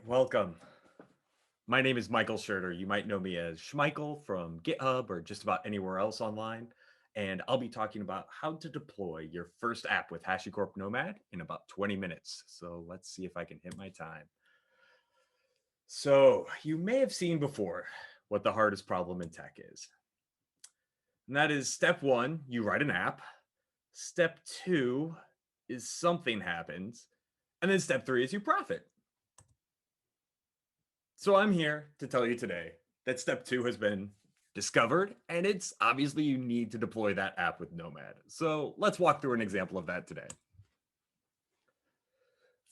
welcome. My name is Michael Scherter. You might know me as Schmeichel from GitHub or just about anywhere else online. And I'll be talking about how to deploy your first app with HashiCorp Nomad in about 20 minutes. So let's see if I can hit my time. So you may have seen before what the hardest problem in tech is. And that is step one, you write an app. Step two is something happens. And then step three is you profit. So I'm here to tell you today that step two has been discovered, and it's obviously you need to deploy that app with Nomad. So let's walk through an example of that today.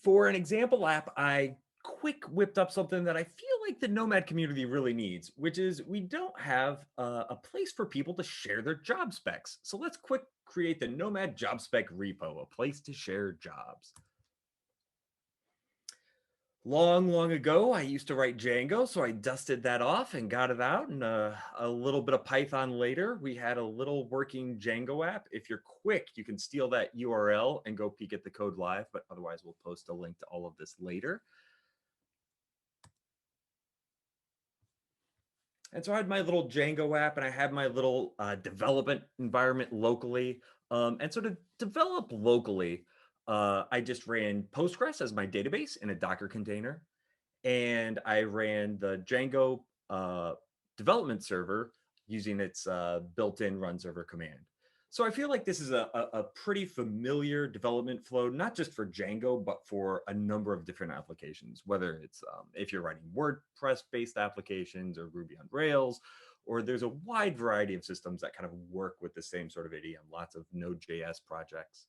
For an example app, I quick whipped up something that I feel like the Nomad community really needs, which is we don't have a place for people to share their job specs. So let's quick create the Nomad job spec repo, a place to share jobs. Long ago, I used to write Django, so I dusted that off and got it out. And a little bit of Python later, we had a little working Django app. If you're quick, you can steal that URL and go peek at the code live, but otherwise we'll post a link to all of this later. And so I had my little Django app and I had my little development environment locally. And so to develop locally, I just ran Postgres as my database in a Docker container. And I ran the Django development server using its built-in run server command. So I feel like this is a pretty familiar development flow, not just for Django, but for a number of different applications, whether it's if you're writing WordPress-based applications or Ruby on Rails, or there's a wide variety of systems that kind of work with the same sort of idiom, lots of Node.js projects.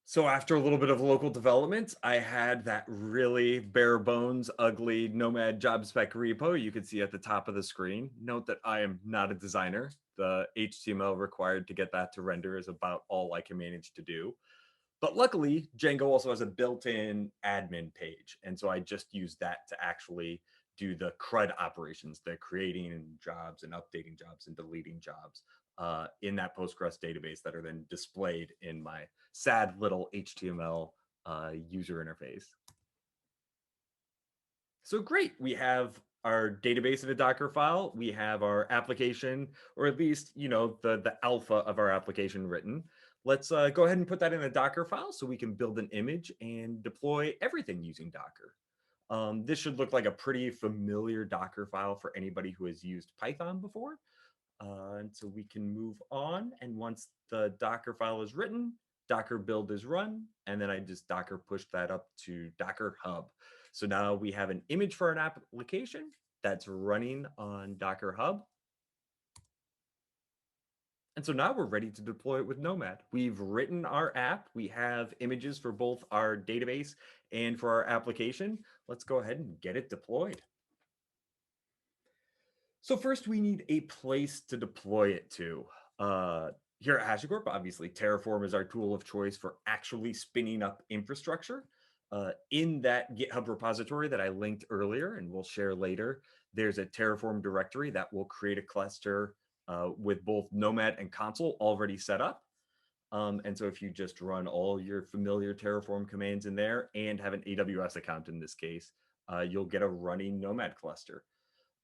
So after a little bit of local development, I had that really bare bones, ugly Nomad job spec repo you can see at the top of the screen. Note that I am not a designer. The HTML required to get that to render is about all I can manage to do. But luckily, Django also has a built-in admin page. And so I just used that to actually do the CRUD operations, the creating jobs and updating jobs and deleting jobs in that Postgres database that are then displayed in my sad little HTML user interface. So great, we have our database in a Dockerfile. We have our application, or at least, the alpha of our application written. Let's go ahead and put that in a Dockerfile so we can build an image and deploy everything using Docker. This should look like a pretty familiar Docker file for anybody who has used Python before. And so we can move on. And once the Docker file is written, Docker build is run, and then I just Docker pushed that up to Docker Hub. So now we have an image for an application that's running on Docker Hub. And so now we're ready to deploy it with Nomad. We've written our app. We have images for both our database and for our application. Let's go ahead and get it deployed. So first we need a place to deploy it to. Here at HashiCorp, obviously, Terraform is our tool of choice for actually spinning up infrastructure. In that GitHub repository that I linked earlier and we'll share later, there's a Terraform directory that will create a cluster with both Nomad and Consul already set up. And so if you just run all your familiar Terraform commands in there and have an AWS account in this case, you'll get a running Nomad cluster.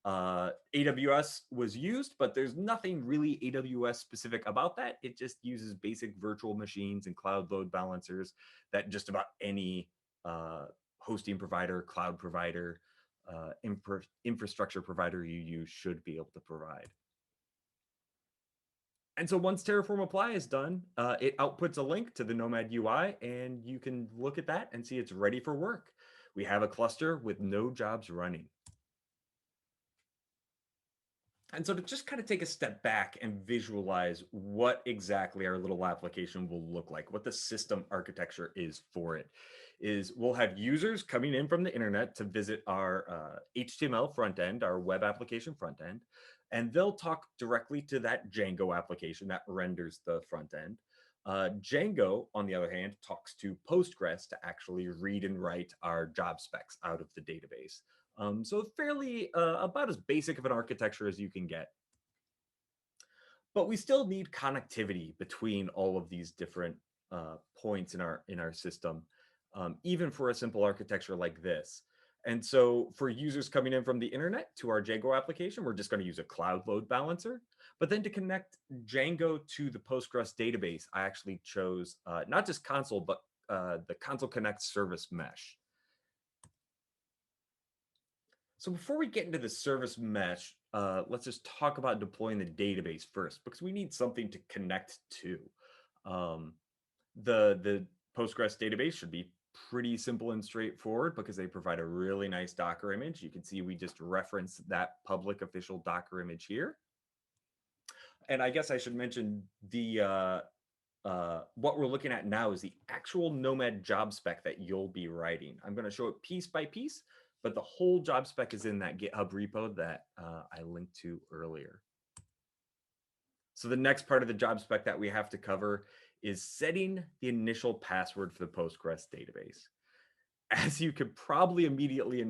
AWS was used, but there's nothing really AWS specific about that. It just uses basic virtual machines and cloud load balancers that just about any hosting provider, cloud provider, infrastructure provider you use should be able to provide. And so once Terraform apply is done, it outputs a link to the Nomad UI, and you can look at that and see it's ready for work. We have a cluster with no jobs running. And so to just kind of take a step back and visualize what exactly our little application will look like, what the system architecture is for it, is we'll have users coming in from the internet to visit our HTML front end, our web application front end, and they'll talk directly to that Django application that renders the front end. Django, on the other hand, talks to Postgres to actually read and write our job specs out of the database. So fairly about as basic of an architecture as you can get. But we still need connectivity between all of these different points in our system. even for a simple architecture like this. And so for users coming in from the internet to our Django application, we're just going to use a cloud load balancer. But then to connect Django to the Postgres database, I actually chose not just Consul, but the Consul Connect service mesh. So before we get into the service mesh, let's just talk about deploying the database first, because we need something to connect to. Um, the Postgres database should be pretty simple and straightforward because they provide a really nice Docker image. You can see we just referenced that public official Docker image here. And I guess I should mention the what we're looking at now is the actual Nomad job spec that you'll be writing. I'm going to show it piece by piece, but the whole job spec is in that GitHub repo that I linked to earlier. So the next part of the job spec that we have to cover is setting the initial password for the Postgres database. As you could probably immediately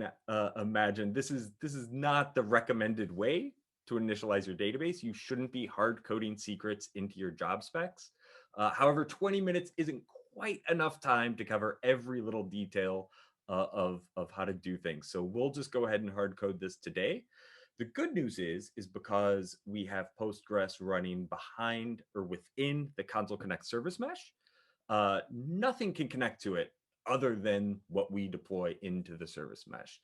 imagine, this is not the recommended way to initialize your database. You shouldn't be hard coding secrets into your job specs. However, 20 minutes isn't quite enough time to cover every little detail of how to do things. So we'll just go ahead and hard code this today. The good news is because we have Postgres running behind or within the Consul Connect service mesh, nothing can connect to it other than what we deploy into the service mesh.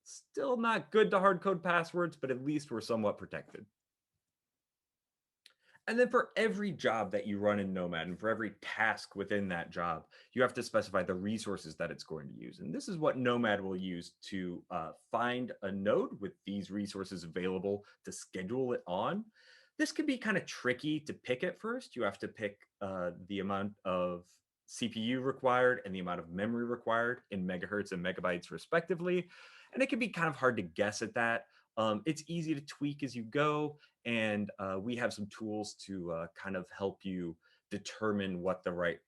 Still not good to hard code passwords, but at least we're somewhat protected. And then for every job that you run in Nomad and for every task within that job, you have to specify the resources that it's going to use. And this is what Nomad will use to find a node with these resources available to schedule it on. This can be kind of tricky to pick at first. You have to pick the amount of CPU required and the amount of memory required in megahertz and megabytes respectively. And it can be kind of hard to guess at that. It's easy to tweak as you go, and we have some tools to kind of help you determine what the right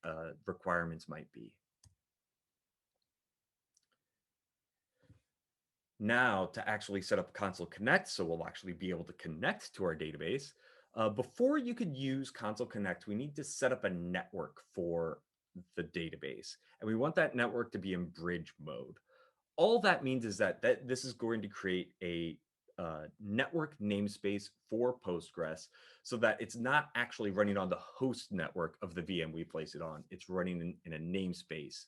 requirements might be. Now to actually set up Consul Connect, so we'll actually be able to connect to our database. Before you could use Consul Connect, we need to set up a network for the database. And we want that network to be in bridge mode. All that means is that this is going to create a network namespace for Postgres so that it's not actually running on the host network of the VM we place it on. It's running in a namespace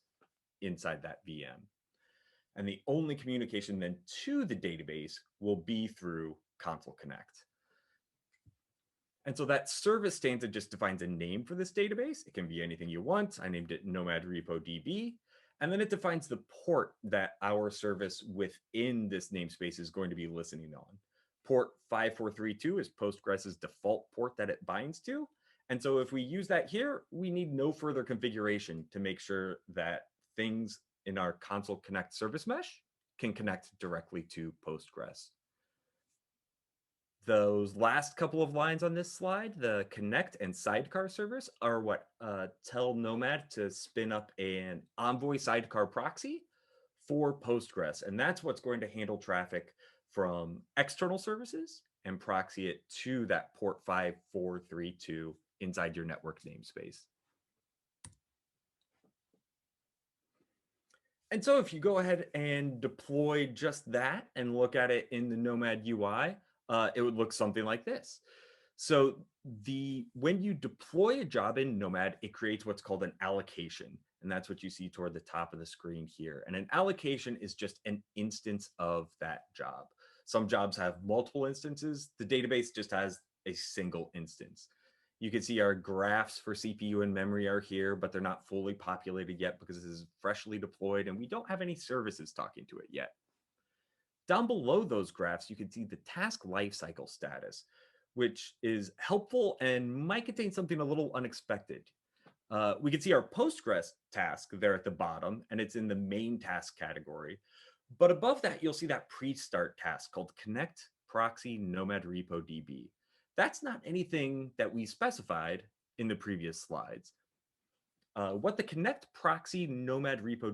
inside that VM. And the only communication then to the database will be through Consul Connect. And so that service stanza just defines a name for this database. It can be anything you want. I named it Nomad Repo DB. And then it defines the port that our service within this namespace is going to be listening on. Port 5432 is Postgres's default port that it binds to. And so if we use that here, we need no further configuration to make sure that things in our Consul Connect service mesh can connect directly to Postgres. Those last couple of lines on this slide, the connect and sidecar servers, are what tell Nomad to spin up an Envoy sidecar proxy for Postgres. And that's what's going to handle traffic from external services and proxy it to that port 5432 inside your network namespace. And so if you go ahead and deploy just that and look at it in the Nomad UI, it would look something like this. So when you deploy a job in Nomad, it creates what's called an allocation. And that's what you see toward the top of the screen here. And an allocation is just an instance of that job. Some jobs have multiple instances. The database just has a single instance. You can see our graphs for CPU and memory are here, but they're not fully populated yet because this is freshly deployed and we don't have any services talking to it yet. Down below those graphs, you can see the task lifecycle status, which is helpful and might contain something a little unexpected. We can see our Postgres task there at the bottom, and it's in the main task category. But above that, you'll see that pre-start task called Connect Proxy Nomad Repo DB. That's not anything that we specified in the previous slides. What the Connect Proxy Nomad Repo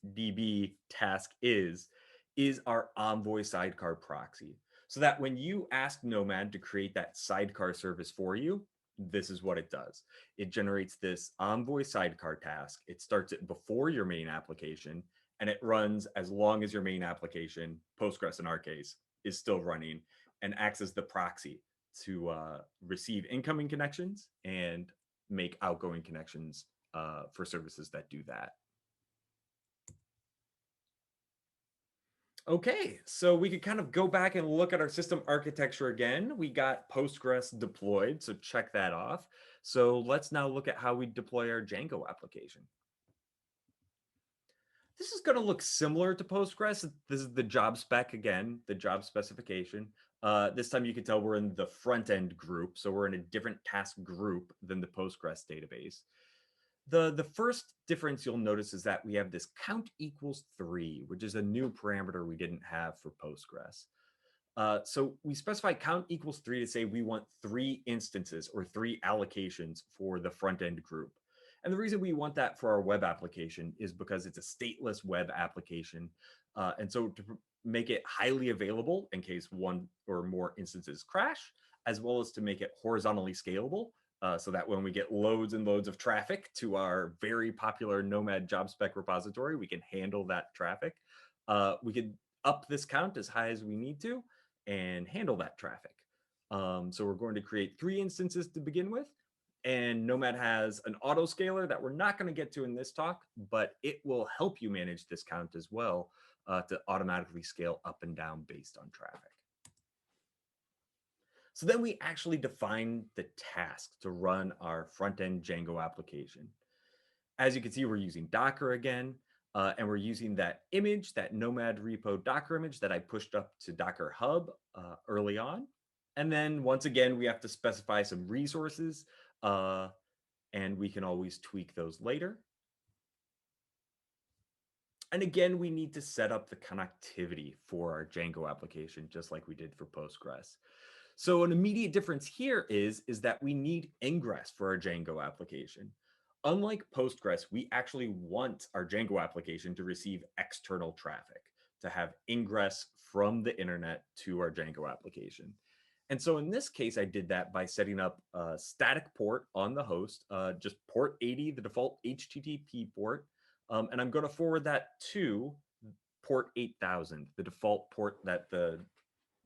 DB task is our Envoy sidecar proxy. So that when you ask Nomad to create that sidecar service for you, this is what it does. It generates this Envoy sidecar task. It starts it before your main application, and it runs as long as your main application, Postgres in our case, is still running, and acts as the proxy to receive incoming connections and make outgoing connections for services that do that. Okay, so we could kind of go back and look at our system architecture again. We got Postgres deployed, so check that off. So let's now look at how we deploy our Django application. This is going to look similar to Postgres. This is the job spec again, the job specification. This time you can tell we're in the front end group, so we're in a different task group than the Postgres database. The first difference you'll notice is that we have this count equals 3, which is a new parameter we didn't have for Postgres. So we specify count equals 3 to say we want 3 instances or 3 allocations for the front end group. And the reason we want that for our web application is because it's a stateless web application. And so to make it highly available in case one or more instances crash, as well as to make it horizontally scalable, so that when we get loads and loads of traffic to our very popular Nomad job spec repository, we can handle that traffic. We could up this count as high as we need to and handle that traffic. So we're going to create 3 instances to begin with. And Nomad has an autoscaler that we're not going to get to in this talk, but it will help you manage this count as well to automatically scale up and down based on traffic. So then we actually define the task to run our front-end Django application. As you can see, we're using Docker again, and we're using that image, that Nomad repo Docker image that I pushed up to Docker Hub early on. And then once again, we have to specify some resources, and we can always tweak those later. And again, we need to set up the connectivity for our Django application, just like we did for Postgres. So an immediate difference here is that we need ingress for our Django application. Unlike Postgres, we actually want our Django application to receive external traffic, to have ingress from the internet to our Django application. And so in this case, I did that by setting up a static port on the host, just port 80, the default HTTP port. And I'm going to forward that to port 8000, the default port that the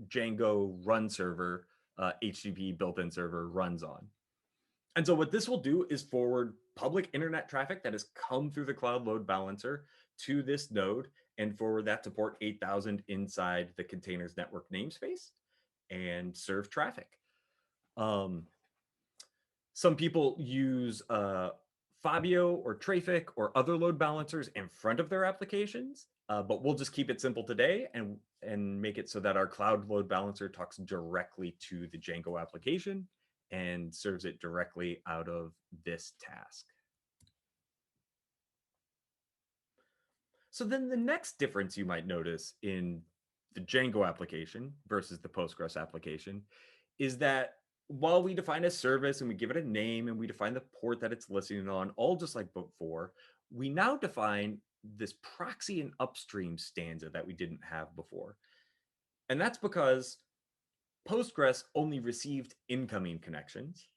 Django run server, HTTP built-in server runs on. And so what this will do is forward public internet traffic that has come through the cloud load balancer to this node and forward that to port 8000 inside the container's network namespace and serve traffic. Some people use Fabio or Trafic or other load balancers in front of their applications, but we'll just keep it simple today and make it so that our cloud load balancer talks directly to the Django application and serves it directly out of this task. So then the next difference you might notice in the Django application versus the Postgres application is that while we define a service and we give it a name and we define the port that it's listening on, all just like before, we now define this proxy and upstream stanza that we didn't have before. And that's because Postgres only received incoming connections,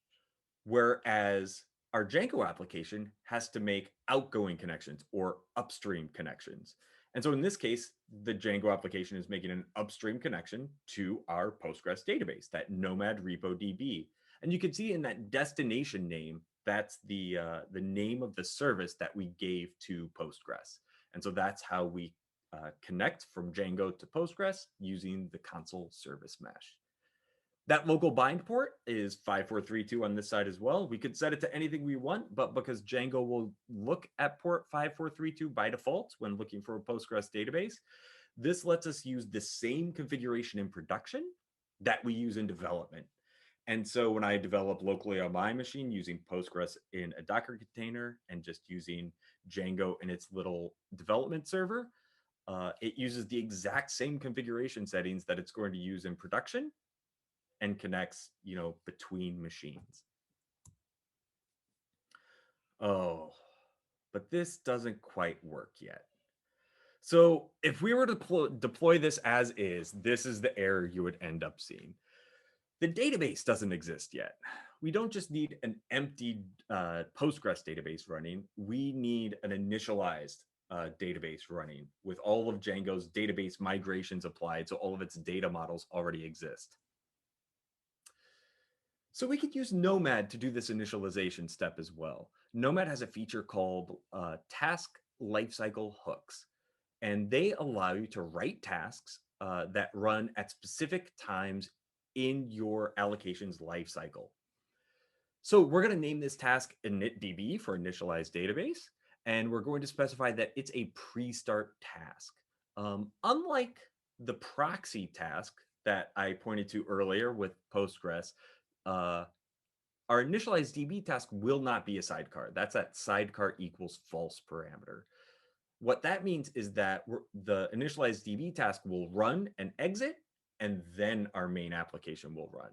whereas our Django application has to make outgoing connections or upstream connections. And so in this case, the Django application is making an upstream connection to our Postgres database, that Nomad repo DB. And you can see in that destination name, that's the name of the service that we gave to Postgres. And so that's how we connect from Django to Postgres using the Consul service mesh. That local bind port is 5432 on this side as well. We could set it to anything we want, but because Django will look at port 5432 by default when looking for a Postgres database, this lets us use the same configuration in production that we use in development. And so when I develop locally on my machine using Postgres in a Docker container and just using Django in its little development server, it uses the exact same configuration settings that it's going to use in production and connects, between machines. Oh, but this doesn't quite work yet. So if we were to deploy this as is, this is the error you would end up seeing. The database doesn't exist yet. We don't just need an empty Postgres database running. We need an initialized database running with all of Django's database migrations applied, so all of its data models already exist. So we could use Nomad to do this initialization step as well. Nomad has a feature called task lifecycle hooks, and they allow you to write tasks that run at specific times in your allocations lifecycle. So we're going to name this task initdb for initialized database, and we're going to specify that it's a pre-start task. Unlike the proxy task that I pointed to earlier with Postgres, our initialized DB task will not be a sidecar. That's that sidecar equals false parameter. What that means is that the initialized DB task will run and exit, and then our main application will run.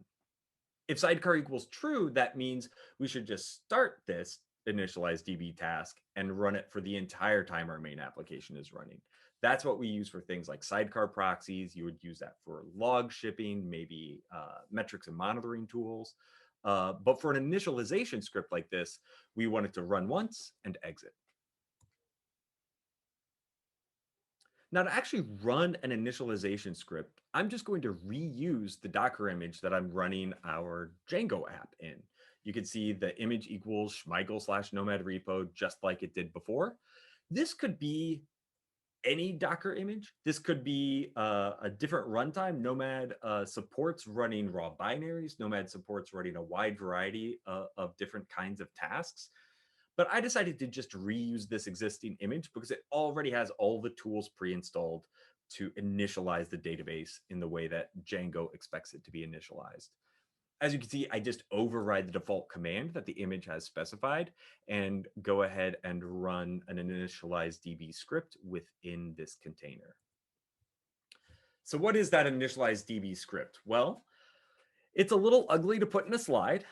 If sidecar equals true, that means we should just start this initialized DB task and run it for the entire time our main application is running. That's what we use for things like sidecar proxies. You would use that for log shipping, maybe metrics and monitoring tools. But for an initialization script like this, we want it to run once and exit. Now, to actually run an initialization script, I'm just going to reuse the Docker image that I'm running our Django app in. You can see the image equals schmeigel/nomad repo, just like it did before. This could be any Docker image. This could be a different runtime. Nomad supports running raw binaries. Nomad supports running a wide variety of different kinds of tasks. But I decided to just reuse this existing image because it already has all the tools pre-installed to initialize the database in the way that Django expects it to be initialized. As you can see, I just override the default command that the image has specified and go ahead and run an initialized DB script within this container. So what is that initialized DB script? Well, it's a little ugly to put in a slide,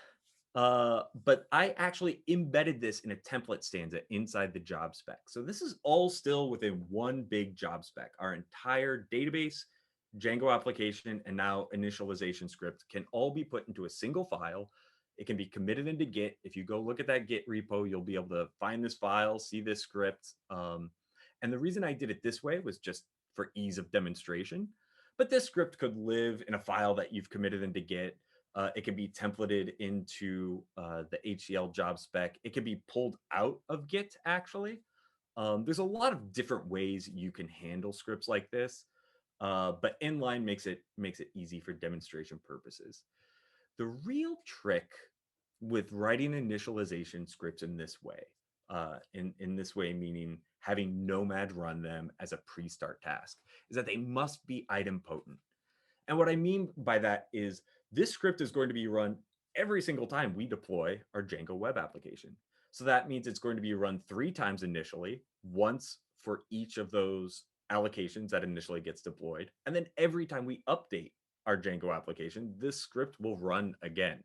but I actually embedded this in a template stanza inside the job spec. So this is all still within one big job spec. Our entire database, Django application, and now initialization script can all be put into a single file. It can be committed into Git. If you go look at that Git repo, you'll be able to find this file, see this script. And the reason I did it this way was just for ease of demonstration. But this script could live in a file that you've committed into Git. It can be templated into the HCL job spec. It can be pulled out of Git, actually. There's a lot of different ways you can handle scripts like this, but inline makes it easy for demonstration purposes. The real trick with writing initialization scripts in this way, in this way meaning having Nomad run them as a pre-start task, is that they must be idempotent. And what I mean by that is this script is going to be run every single time we deploy our Django web application. So that means it's going to be run 3 times initially, once for each of those allocations that initially gets deployed. And then every time we update our Django application, this script will run again.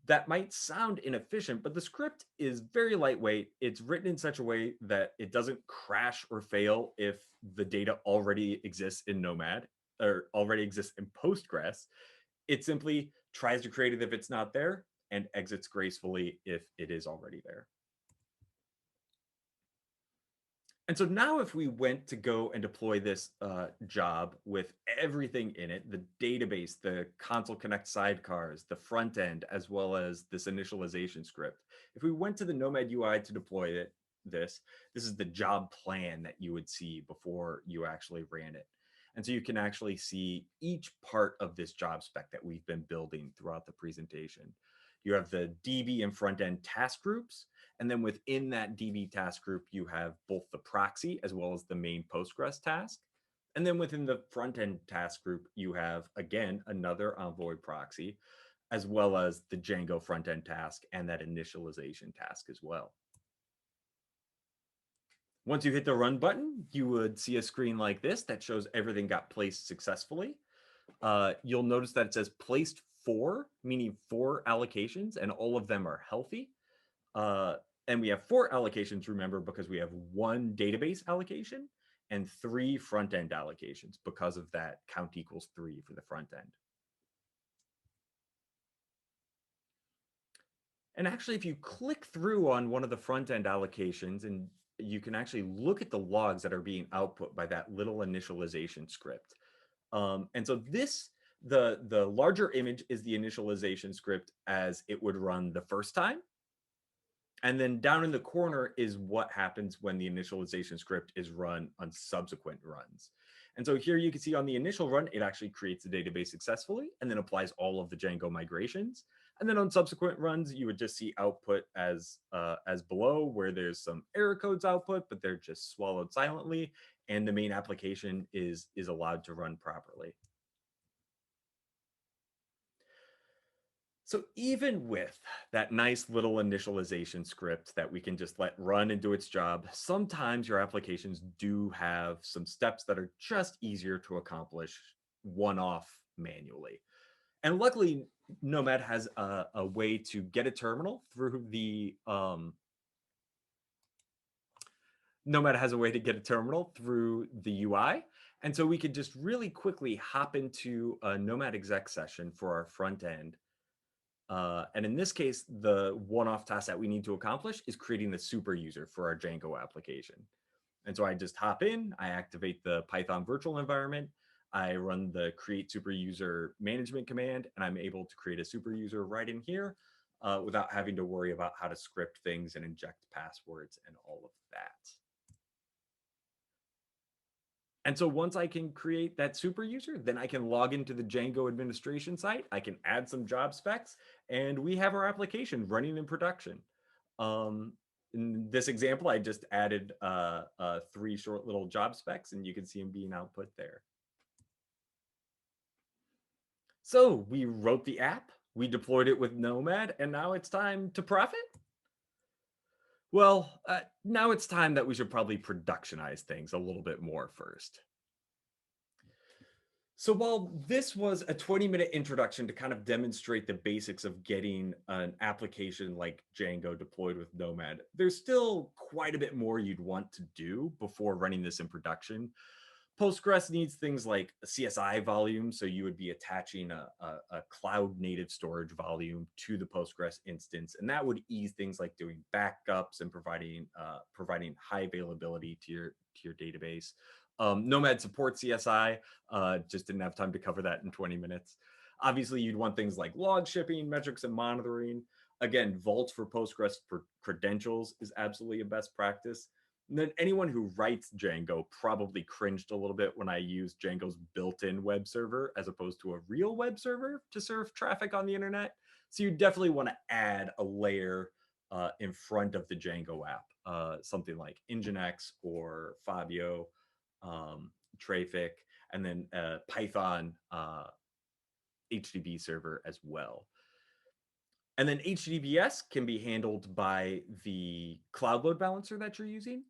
That might sound inefficient, but the script is very lightweight. It's written in such a way that it doesn't crash or fail if the data already exists in Nomad or already exists in Postgres. It simply tries to create it if it's not there and exits gracefully if it is already there. And so now if we went to go and deploy this job with everything in it, the database, the Consul Connect sidecars, the front end, as well as this initialization script, if we went to the Nomad UI to deploy it, this is the job plan that you would see before you actually ran it. And so you can actually see each part of this job spec that we've been building throughout the presentation. You have the DB and front end task groups. And then within that DB task group, you have both the proxy as well as the main Postgres task. And then within the front end task group, you have, again, another Envoy proxy, as well as the Django front end task and that initialization task as well. Once you hit the run button, you would see a screen like this that shows everything got placed successfully. You'll notice that it says placed 4, meaning 4 allocations, and all of them are healthy. And we have 4 allocations, remember, because we have 1 database allocation and 3 front-end allocations because of that count equals 3 for the front end. And actually, if you click through on one of the front end allocations, and you can actually look at the logs that are being output by that little initialization script. And so the larger image is the initialization script as it would run the first time. And then down in the corner is what happens when the initialization script is run on subsequent runs. And so here you can see on the initial run, it actually creates the database successfully and then applies all of the Django migrations. And then on subsequent runs, you would just see output as below, where there's some error codes output, but they're just swallowed silently. And the main application is allowed to run properly. So even with that nice little initialization script that we can just let run and do its job, sometimes your applications do have some steps that are just easier to accomplish one-off manually. And luckily, Nomad has a way to get a terminal through the UI. And so we could just really quickly hop into a Nomad exec session for our front end. And in this case, the one-off task that we need to accomplish is creating the super user for our Django application. And so I just hop in, I activate the Python virtual environment, I run the create super user management command, and I'm able to create a super user right in here without having to worry about how to script things and inject passwords and all of that. And so once I can create that super user, then I can log into the Django administration site. I can add some job specs, and we have our application running in production. In this example, I just added 3 short little job specs, and you can see them being output there. So we wrote the app, we deployed it with Nomad, and now it's time to profit? Well, now it's time that we should probably productionize things a little bit more first. So while this was a 20-minute introduction to kind of demonstrate the basics of getting an application like Django deployed with Nomad, there's still quite a bit more you'd want to do before running this in production. Postgres needs things like a CSI volume, so you would be attaching a cloud native storage volume to the Postgres instance, and that would ease things like doing backups and providing high availability to your database. Nomad supports CSI, just didn't have time to cover that in 20 minutes. Obviously, you'd want things like log shipping, metrics, and monitoring. Again, Vault for Postgres for credentials is absolutely a best practice. And then anyone who writes Django probably cringed a little bit when I used Django's built-in web server as opposed to a real web server to serve traffic on the internet. So you definitely want to add a layer in front of the Django app, something like Nginx or Fabio, Trafic, and then Python HTTP server as well. And then HTTPS can be handled by the cloud load balancer that you're using.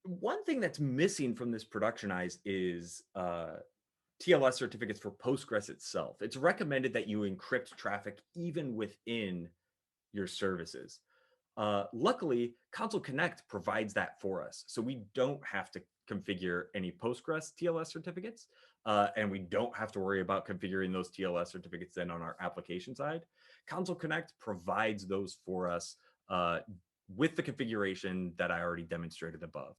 One thing that's missing from this productionize is TLS certificates for Postgres itself. It's recommended that you encrypt traffic even within your services. Luckily, Consul Connect provides that for us. So we don't have to configure any Postgres TLS certificates, and we don't have to worry about configuring those TLS certificates then on our application side. Consul Connect provides those for us with the configuration that I already demonstrated above.